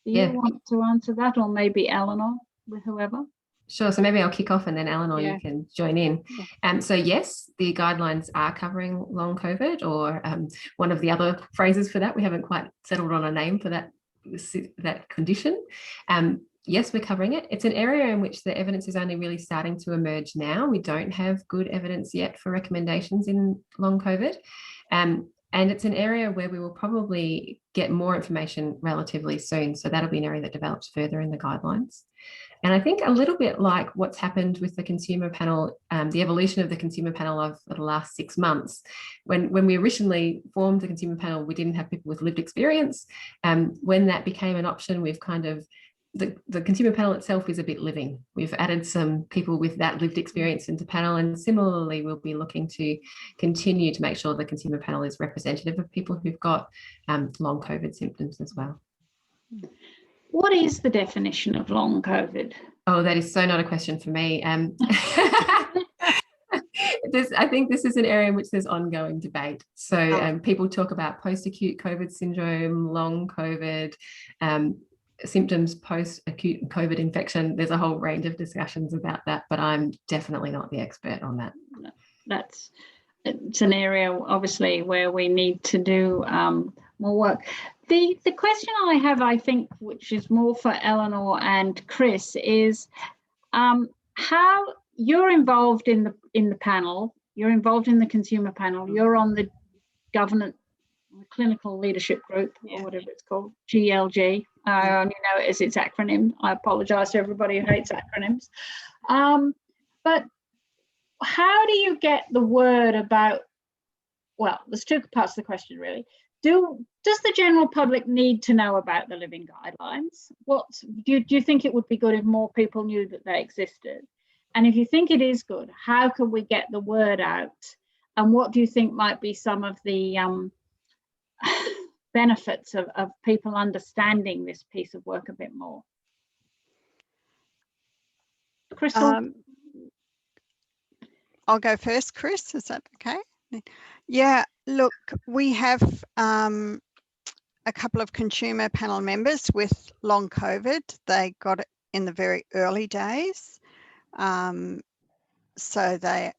Speaker 1: do you want to answer that, or maybe Eleanor, with whoever?
Speaker 2: Sure. So maybe I'll kick off, and then Eleanor, you can join in.
Speaker 1: Yeah.
Speaker 2: So yes, the guidelines are covering long COVID, or one of the other phrases for that. We haven't quite settled on a name for that condition. Yes, we're covering it. It's an area in which the evidence is only really starting to emerge now. We don't have good evidence yet for recommendations in long COVID. And And it's an area where we will probably get more information relatively soon. So that'll be an area that develops further in the guidelines. And I think a little bit like what's happened with the consumer panel, the evolution of the consumer panel over the last 6 months. When we originally formed the consumer panel, we didn't have people with lived experience. When that became an option, we've kind of, the consumer panel itself is a bit living. We've added some people with that lived experience into panel, and similarly, we'll be looking to continue to make sure the consumer panel is representative of people who've got long COVID symptoms as well.
Speaker 1: What is the definition of long COVID?
Speaker 2: Oh, that is so not a question for me. I think this is an area in which there's ongoing debate. So people talk about post-acute COVID syndrome, long COVID, symptoms post-acute COVID infection. There's a whole range of discussions about that, but I'm definitely not the expert on that.
Speaker 1: It's an area obviously where we need to do more work. The question I have, I think, which is more for Eleanor and Chris, is how you're involved in the panel. You're involved in the consumer panel. You're on the governance clinical leadership group, or whatever it's called, GLG. I only know it as its acronym. I apologise to everybody who hates acronyms. But how do you get the word about? Well, there's two parts of the question really. Does the general public need to know about the living guidelines? Do you think it would be good if more people knew that they existed? And if you think it is good, how can we get the word out? And what do you think might be some of the benefits of people understanding this piece of work a bit more? Crystal?
Speaker 3: I'll go first, Chris. Is that okay? Yeah, look, we have a couple of consumer panel members with long COVID. They got it in the very early days. So they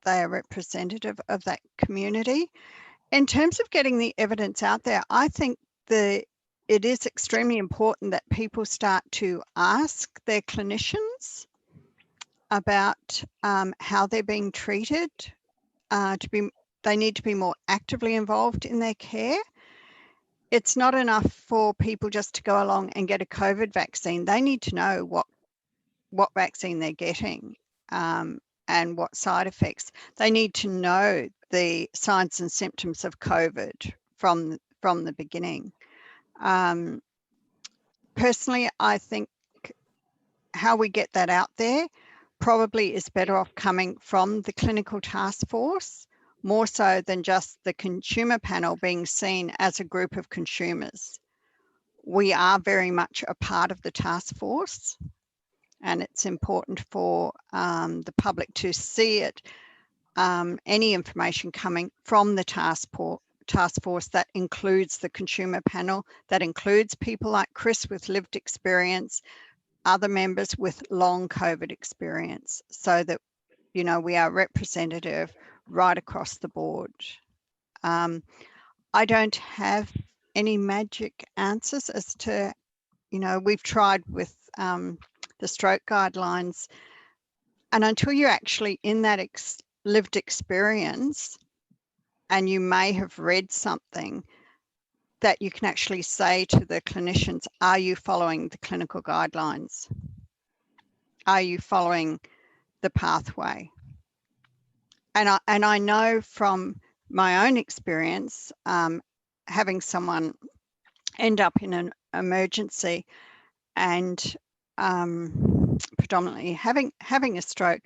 Speaker 3: are representative of that community. In terms of getting the evidence out there, I think it is extremely important that people start to ask their clinicians about how they're being treated. They need to be more actively involved in their care. It's not enough for people just to go along and get a COVID vaccine. They need to know what vaccine they're getting and what side effects. They need to know the signs and symptoms of COVID from the beginning. Personally, I think how we get that out there probably is better off coming from the clinical task force, more so than just the consumer panel being seen as a group of consumers. We are very much a part of the task force, and it's important for the public to see it. Any information coming from the task force that includes the consumer panel, that includes people like Chris with lived experience, other members with long COVID experience, so that, you know, we are representative right across the board. I don't have any magic answers as to, you know, we've tried with the stroke guidelines, and until you're actually in that lived experience, and you may have read something that you can actually say to the clinicians, are you following the clinical guidelines? Are you following the pathway? And I know from my own experience, having someone end up in an emergency and predominantly having a stroke,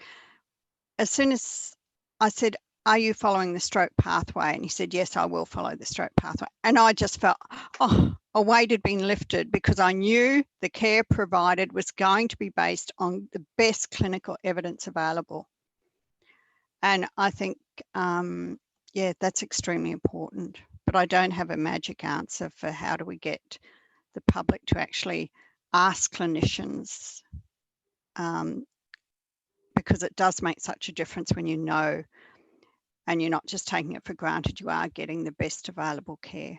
Speaker 3: as soon as I said, are you following the stroke pathway? And he said, yes, I will follow the stroke pathway. And I just felt, oh, a weight had been lifted, because I knew the care provided was going to be based on the best clinical evidence available. And I think, yeah, that's extremely important. But I don't have a magic answer for how do we get the public to actually ask clinicians, because it does make such a difference when you know, and you're not just taking it for granted, you are getting the best available care.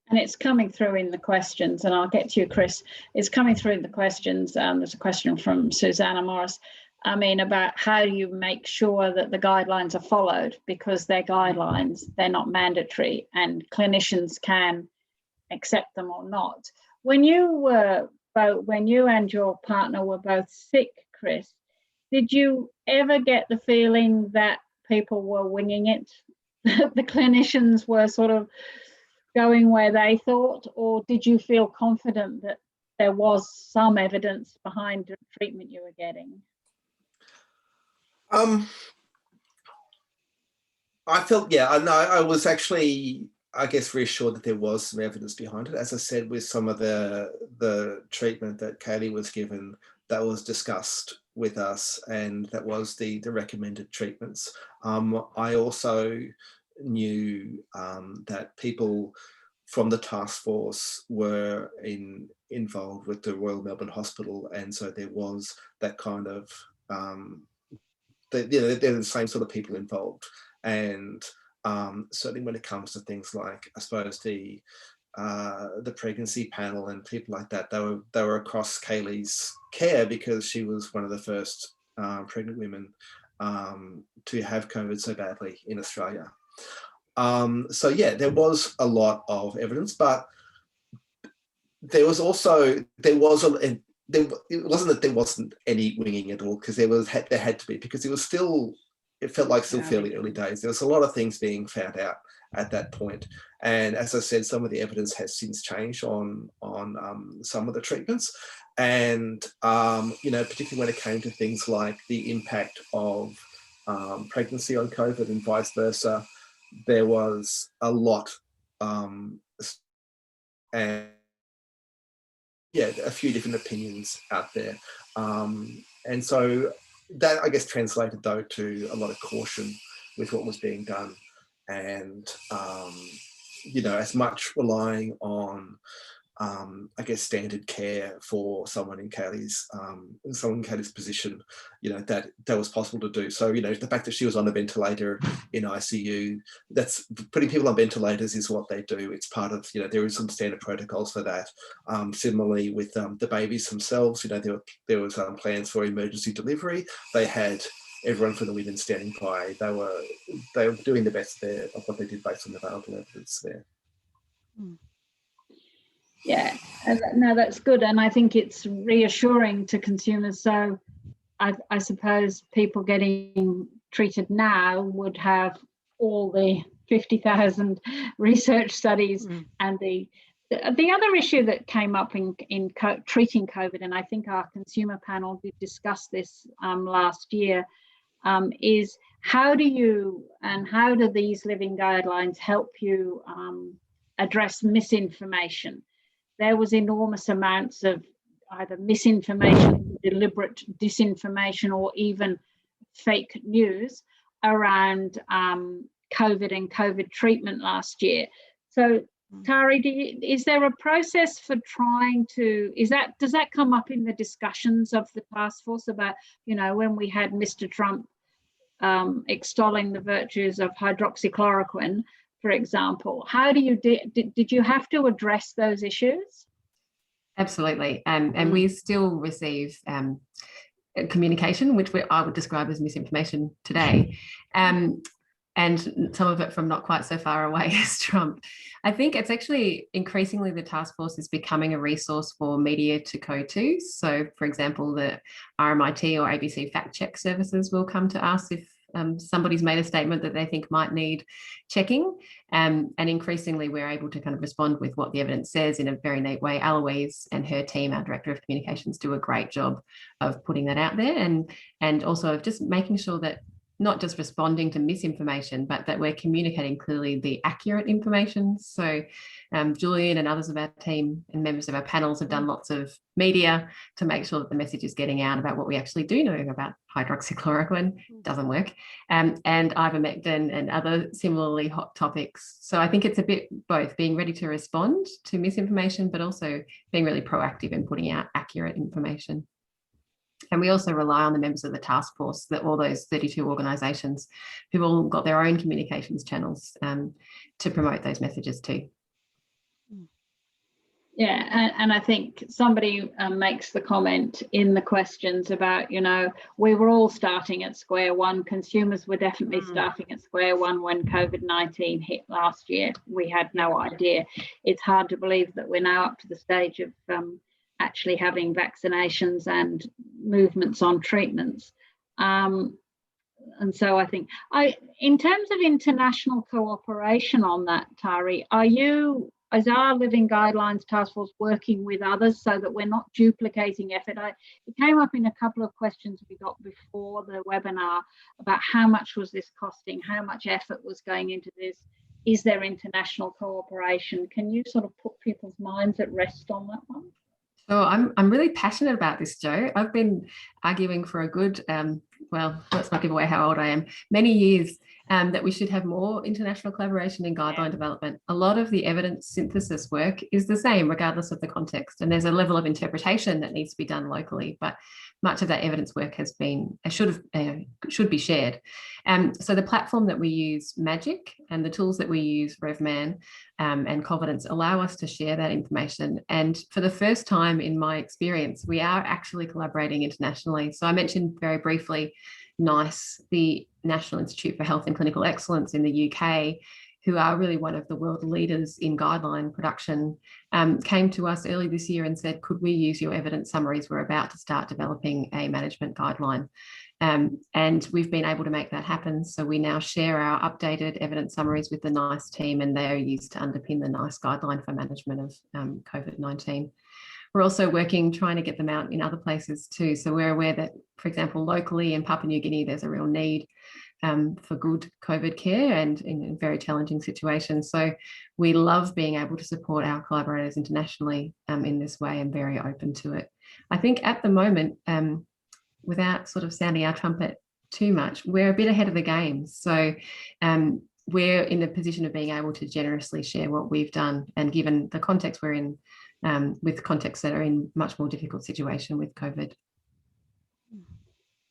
Speaker 1: And it's coming through in the questions, and I'll get to you, Chris. It's coming through in the questions. There's a question from Susanna Morris. I mean, about how you make sure that the guidelines are followed, because they're guidelines, they're not mandatory, and clinicians can accept them or not. When you and your partner were both sick, Chris, did you ever get the feeling that people were winging it? The clinicians were sort of going where they thought, or did you feel confident that there was some evidence behind the treatment you were getting?
Speaker 4: I felt, I was actually, I guess, reassured that there was some evidence behind it. As I said, with some of the treatment that Kaylee was given, that was discussed with us, and that was the recommended treatments. I also knew that people from the Taskforce were involved with the Royal Melbourne Hospital, and so there was that kind of, they're the same sort of people involved. And certainly when it comes to things like, I suppose, the pregnancy panel and people like that, they were across Kaylee's care, because she was one of the first pregnant women to have COVID so badly in Australia. So yeah, there was a lot of evidence, but there was also, it wasn't that there wasn't any winging at all, because there had to be, because it felt like still fairly early days. There was a lot of things being found out at that point. And as I said, some of the evidence has since changed on some of the treatments. And, particularly when it came to things like the impact of pregnancy on COVID and vice versa, there was a lot, and a few different opinions out there. And so that, I guess, translated though to a lot of caution with what was being done, and as much relying on I guess standard care for someone in Kaylee's position, that was possible to do. So the fact that she was on a ventilator in ICU, that's putting people on ventilators is what they do. It's part of, there is some standard protocols for that. Similarly with the babies themselves, there was plans for emergency delivery. They had everyone from the women standing by. They were doing the best there of what they did based on the available evidence there.
Speaker 1: Yeah, no, that's good. And I think it's reassuring to consumers. So I suppose people getting treated now would have all the 50,000 research studies. And the other issue that came up in treating COVID, and I think our consumer panel did discuss this last year, is how do these living guidelines help you address misinformation? There was enormous amounts of either misinformation, deliberate disinformation, or even fake news around COVID and COVID treatment last year. So, Tari, is there a process for trying to, does that come up in the discussions of the task force about, when we had Mr. Trump extolling the virtues of hydroxychloroquine, for example, how do you did you have to address those issues?
Speaker 2: Absolutely, and we still receive communication, which I would describe as misinformation today, and some of it from not quite so far away as Trump. I think it's actually increasingly the task force is becoming a resource for media to go to. So, for example, the RMIT or ABC fact check services will come to us if somebody's made a statement that they think might need checking, and increasingly we're able to kind of respond with what the evidence says in a very neat way. Eloise and her team, our Director of Communications, do a great job of putting that out there, and also of just making sure that not just responding to misinformation, but that we're communicating clearly the accurate information. So Julian and others of our team and members of our panels have done lots of media to make sure that the message is getting out about what we actually do know about hydroxychloroquine. Doesn't work, and ivermectin and other similarly hot topics. So I think it's a bit both being ready to respond to misinformation, but also being really proactive in putting out accurate information. And we also rely on the members of the task force, that all those 32 organisations who've all got their own communications channels to promote those messages too.
Speaker 1: Yeah, and I think somebody makes the comment in the questions about, we were all starting at square one. Consumers were definitely starting at square one when COVID-19 hit last year. We had no idea. It's hard to believe that we're now up to the stage of actually having vaccinations and movements on treatments. And so I think, in terms of international cooperation on that, Tari, is our Living Guidelines Taskforce working with others so that we're not duplicating effort? It came up in a couple of questions we got before the webinar about how much was this costing, how much effort was going into this, is there international cooperation? Can you sort of put people's minds at rest on that one?
Speaker 2: So I'm really passionate about this, Jo. I've been arguing for a good, well, let's not give away how old I am, many years, that we should have more international collaboration in guideline development. A lot of the evidence synthesis work is the same regardless of the context, and there's a level of interpretation that needs to be done locally, but much of that evidence work has been, should be shared. So the platform that we use, Magic, and the tools that we use, RevMan and Confidence, allow us to share that information. And for the first time in my experience, we are actually collaborating internationally. So I mentioned very briefly NICE, the National Institute for Health and Clinical Excellence in the UK, who are really one of the world leaders in guideline production, came to us early this year and said, could we use your evidence summaries? We're about to start developing a management guideline. And we've been able to make that happen. So we now share our updated evidence summaries with the NICE team, and they are used to underpin the NICE guideline for management of COVID-19. We're also working, trying to get them out in other places too. So we're aware that, for example, locally in Papua New Guinea, there's a real need for good COVID care and in very challenging situations. So we love being able to support our collaborators internationally in this way, and very open to it. I think at the moment, without sort of sounding our trumpet too much, we're a bit ahead of the game. So we're in the position of being able to generously share what we've done, and given the context we're in, with contexts that are in much more difficult situation with COVID.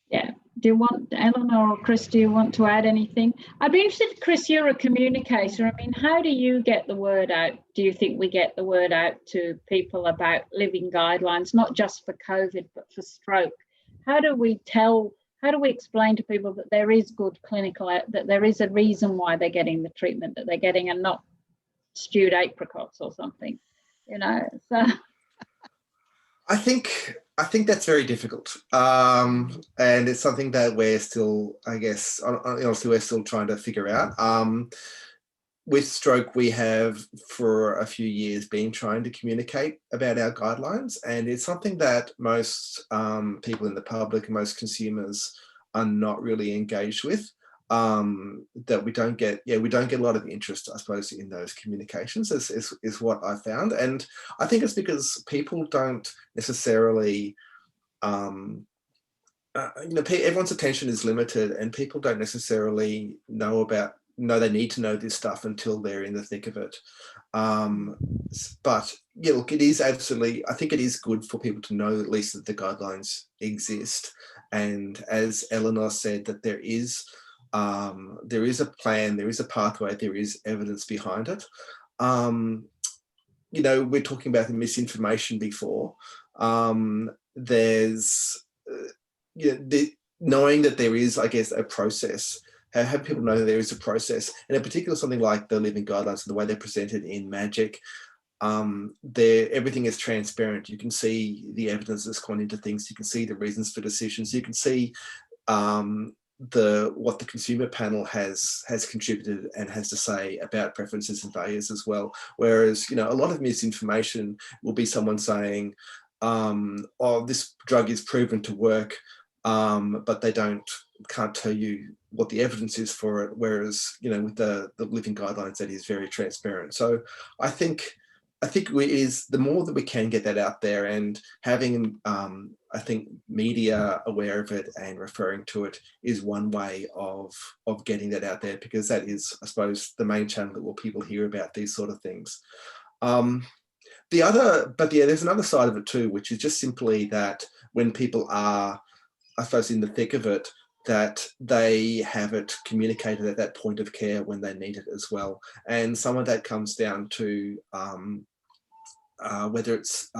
Speaker 1: Yeah. Do you want, Eleanor or Chris, do you want to add anything? I'd be interested, Chris, you're a communicator. I mean, how do you get the word out? Do you think we get the word out to people about living guidelines, not just for COVID, but for stroke? How do we explain to people that there is good clinical, that there is a reason why they're getting the treatment that they're getting, and not stewed apricots or something, so.
Speaker 4: I think that's very difficult, and it's something that we're still, I guess, honestly, we're still trying to figure out. With stroke, we have for a few years been trying to communicate about our guidelines, and it's something that most people in the public and most consumers are not really engaged with. That we don't get a lot of interest, I suppose, in those communications is what I found. And I think it's because people don't necessarily, everyone's attention is limited, and people don't necessarily know they need to know this stuff until they're in the thick of it. But yeah, look, it is absolutely, I think it is good for people to know at least that the guidelines exist. And as Eleanor said, that there is a plan, there is a pathway, there is evidence behind it. We're talking about the misinformation before. There's, knowing that there is, I guess, a process, have people know that there is a process, and in particular something like the living guidelines and the way they're presented in Magic, everything is transparent. You can see the evidence that's gone into things, you can see the reasons for decisions, you can see what the consumer panel has contributed and has to say about preferences and values as well. Whereas, a lot of misinformation will be someone saying, oh, this drug is proven to work, but they can't tell you what the evidence is for it. Whereas, with the living guidelines, that is very transparent. So I think the more that we can get that out there, and having, I think, media aware of it and referring to it is one way of getting that out there, because that is, I suppose, the main channel that people hear about these sort of things. There's another side of it too, which is just simply that when people are, I suppose, in the thick of it, that they have it communicated at that point of care when they need it as well. And some of that comes down to whether it's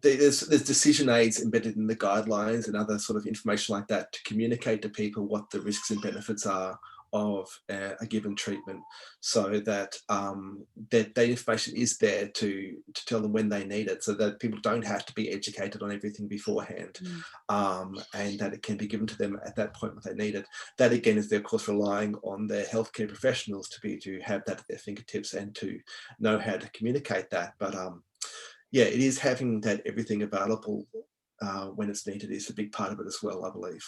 Speaker 4: there's decision aids embedded in the guidelines and other sort of information like that to communicate to people what the risks and benefits are of a given treatment, so that that information is there to tell them when they need it, so that people don't have to be educated on everything beforehand, and that it can be given to them at that point when they need it. That again is, of course, relying on their healthcare professionals to have that at their fingertips and to know how to communicate that. But yeah, it is having that everything available when it's needed is a big part of it as well, I believe.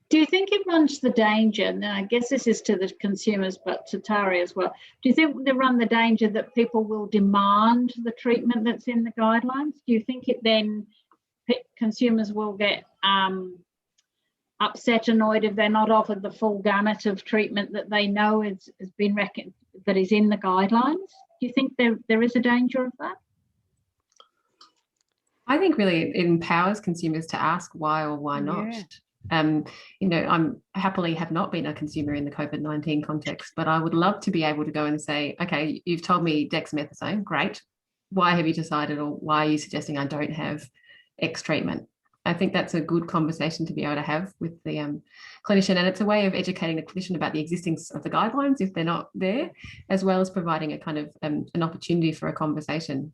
Speaker 1: Do you think it runs the danger, and I guess this is to the consumers, but to Tari as well, do you think they run the danger that people will demand the treatment that's in the guidelines? Do you think it then consumers will get upset, annoyed if they're not offered the full gamut of treatment that they know has been reckoned, that is in the guidelines? Do you think there is a danger of that?
Speaker 2: I think really it empowers consumers to ask why or why not.
Speaker 3: Yeah.
Speaker 2: You know, I'm happily have not been a consumer in the COVID-19 context, but I would love to be able to go and say, okay, you've told me dexamethasone, great. Why have you decided, or why are you suggesting I don't have X treatment? I think that's a good conversation to be able to have with the clinician, and it's a way of educating the clinician about the existence of the guidelines if they're not there, as well as providing a kind of an opportunity for a conversation.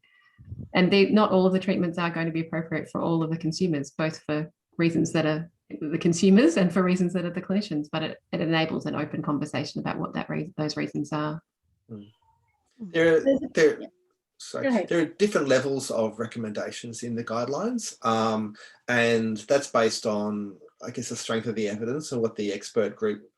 Speaker 2: And not all of the treatments are going to be appropriate for all of the consumers, both for reasons that are the consumers and for reasons that are the clinicians, but it enables an open conversation about what those reasons are.
Speaker 4: There are different levels of recommendations in the guidelines, and that's based on, I guess, the strength of the evidence and what the expert group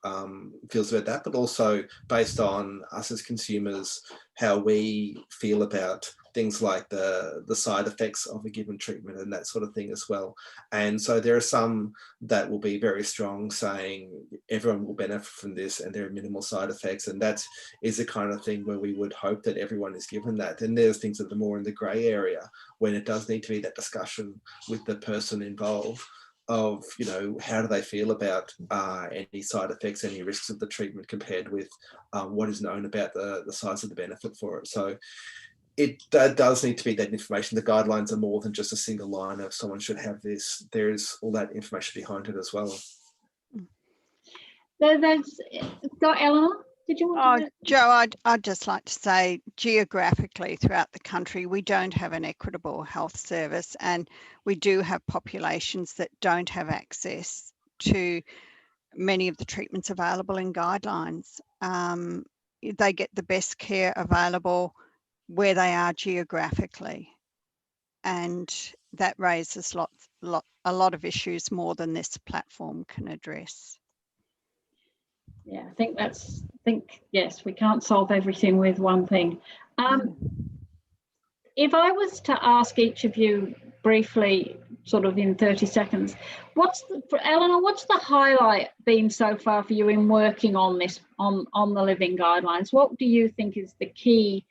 Speaker 4: feels about that, but also based on us as consumers, how we feel about things like the side effects of a given treatment and that sort of thing as well. And so there are some that will be very strong, saying everyone will benefit from this and there are minimal side effects, and that is the kind of thing where we would hope that everyone is given that. And there's things that are more in the grey area when it does need to be that discussion with the person involved of, you know, how do they feel about any side effects, any risks of the treatment compared with what is known about the size of the benefit for it. So it does need to be that information. The guidelines are more than just a single line of someone should have this. There's all that information behind it as well.
Speaker 1: There's got Eleanor. Did you want to?
Speaker 3: Jo, I'd just like to say, geographically throughout the country, we don't have an equitable health service, and we do have populations that don't have access to many of the treatments available in guidelines. They get the best care available where they are geographically, and that raises a lot of issues more than this platform can address.
Speaker 1: Yeah, I think yes, we can't solve everything with one thing. If I was to ask each of you briefly, sort of in 30 seconds, for Eleanor, what's the highlight been so far for you in working on this, on the living guidelines? What do you think is the key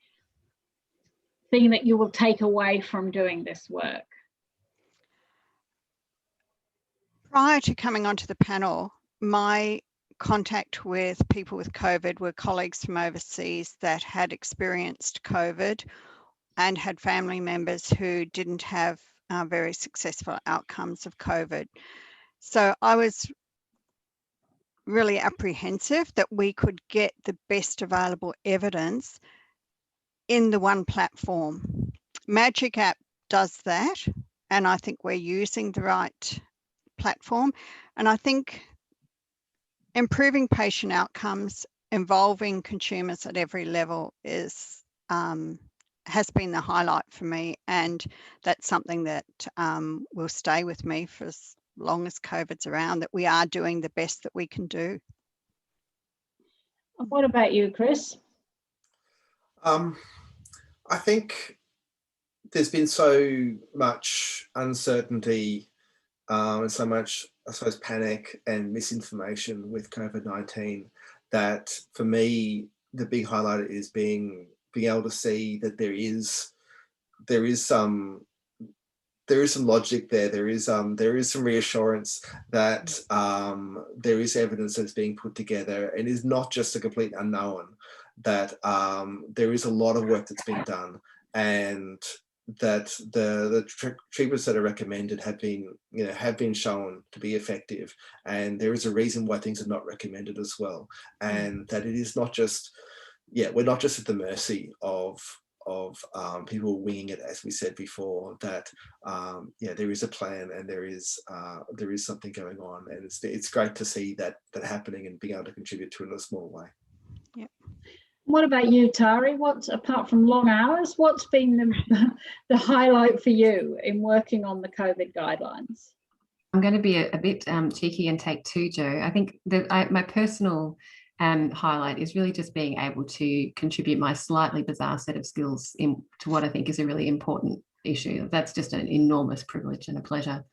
Speaker 1: thing that you will take away from doing this work?
Speaker 3: Prior to coming onto the panel, my contact with people with COVID were colleagues from overseas that had experienced COVID and had family members who didn't have very successful outcomes of COVID. So I was really apprehensive that we could get the best available evidence in the one platform. Magic App does that, and I think we're using the right platform. And I think improving patient outcomes, involving consumers at every level has been the highlight for me, and that's something that will stay with me for as long as COVID's around, that we are doing the best that we can do.
Speaker 1: And what about you, Chris?
Speaker 4: I think there's been so much uncertainty and so much, I suppose, panic and misinformation with COVID-19 that, for me, the big highlight is being able to see that there is some logic there. There is some reassurance that there is evidence that's being put together, and is not just a complete unknown. that there is a lot of work that's been done, and that the treatments that are recommended have been shown to be effective, and there is a reason why things are not recommended as well, and that it is not just, we're not just at the mercy of people winging it, as we said before, that there is a plan and there is something going on, and it's great to see that happening and being able to contribute to it in a small way.
Speaker 3: Yep.
Speaker 1: What about you, Tari? Apart from long hours, what's been the highlight for you in working on the COVID guidelines?
Speaker 2: I'm going to be a bit cheeky and take two, Jo. I think my personal highlight is really just being able to contribute my slightly bizarre set of skills to what I think is a really important issue. That's just an enormous privilege and a pleasure.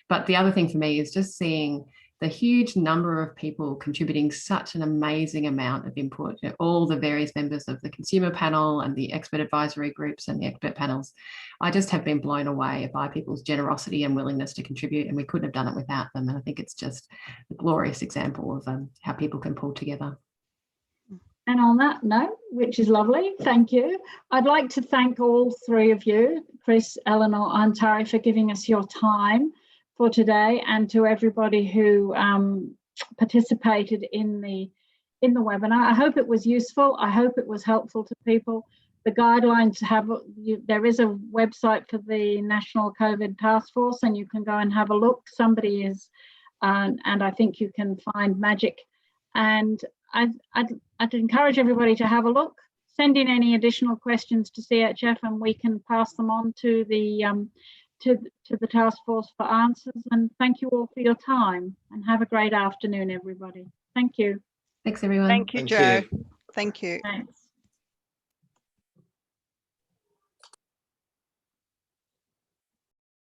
Speaker 2: But the other thing for me is just seeing the huge number of people contributing such an amazing amount of input, all the various members of the consumer panel and the expert advisory groups and the expert panels. I just have been blown away by people's generosity and willingness to contribute, and we couldn't have done it without them. And I think it's just a glorious example of how people can pull together.
Speaker 1: And on that note, which is lovely, thank you. I'd like to thank all three of you, Chris, Eleanor and Tari, for giving us your time for today, and to everybody who participated in the webinar. I hope it was useful. I hope it was helpful to people. The guidelines there is a website for the National COVID Taskforce, and you can go and have a look. Somebody is, and I think you can find magic. And I'd encourage everybody to have a look. Send in any additional questions to CHF, and we can pass them on to the task force for answers. And thank you all for your time, and have a great afternoon, everybody. Thank you.
Speaker 2: Thanks, everyone.
Speaker 3: Thank you, Jo. Thank you.
Speaker 1: Thanks.